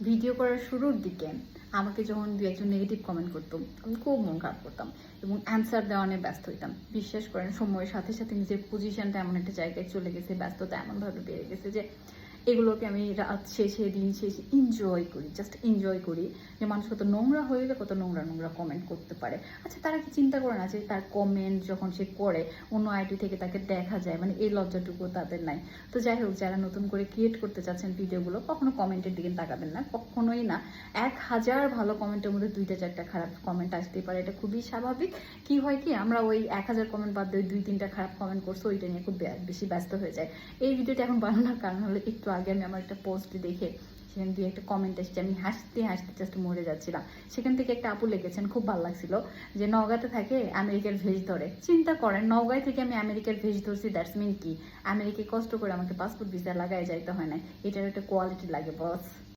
Video করার শুরুর দিকে আমাকে যখন দু একজন নেগেটিভ কমেন্ট করতো, আমি খুব মন খারাপ করতাম এবং অ্যান্সার দেওয়া নিয়ে ব্যস্ত হইতাম। বিশ্বাস করেন, সময়ের সাথে সাথে নিজের পজিশনটা এমন একটা জায়গায় চলে গেছে, ব্যস্ততা এমনভাবে বেড়ে গেছে যে এগুলোকে আমি রাত শেষে দিন শেষে এনজয় করি, জাস্ট এনজয় করি যে মানুষ কত নোংরা হয়ে গেলে কত নোংরা নোংরা কমেন্ট করতে পারে। আচ্ছা, তারা কি চিন্তা করে না যে তার কমেন্ট যখন সে করে অন্য আইডি থেকে তাকে দেখা যায়, মানে এই লজ্জাটুকু তাদের নাই। তো যাই হোক, যারা নতুন করে ক্রিয়েট করতে চাচ্ছেন ভিডিওগুলো, কখনো কমেন্টের দিকে তাকাবেন না, কখনোই না। 1000 ভালো কমেন্টের মধ্যে 2টা 4টা খারাপ কমেন্ট আসতেই পারে, এটা খুবই স্বাভাবিক। কি হয় কি, আমরা ওই 1000 কমেন্ট বাদ দিয়ে 2-3টা খারাপ কমেন্ট করছো, ওইটা নিয়ে খুব বেশি ব্যস্ত হয়ে যায়। এই ভিডিওটা এখন বানানোর কারণ হলো, একটু আগে আমি আমার একটা পোস্ট দেখে সেখান দিয়ে একটা কমেন্ট এসেছে, আমি হাসতে হাসতে জাস্ট মরে যাচ্ছিলাম। সেখান থেকে একটা আপু লিখেছেন, খুব ভালো লাগছিল, যে নওগাঁতে থাকে আমেরিকার ভেজ ধরে। চিন্তা করেন, নওগাঁয় থেকে আমি আমেরিকার ভেজ ধরছি, দ্যাটস মিন কি আমেরিকায় কষ্ট করে আমাকে পাসপোর্ট ভিসা লাগাই যাইতে হয় না। এটার একটা কোয়ালিটি লাগে বস।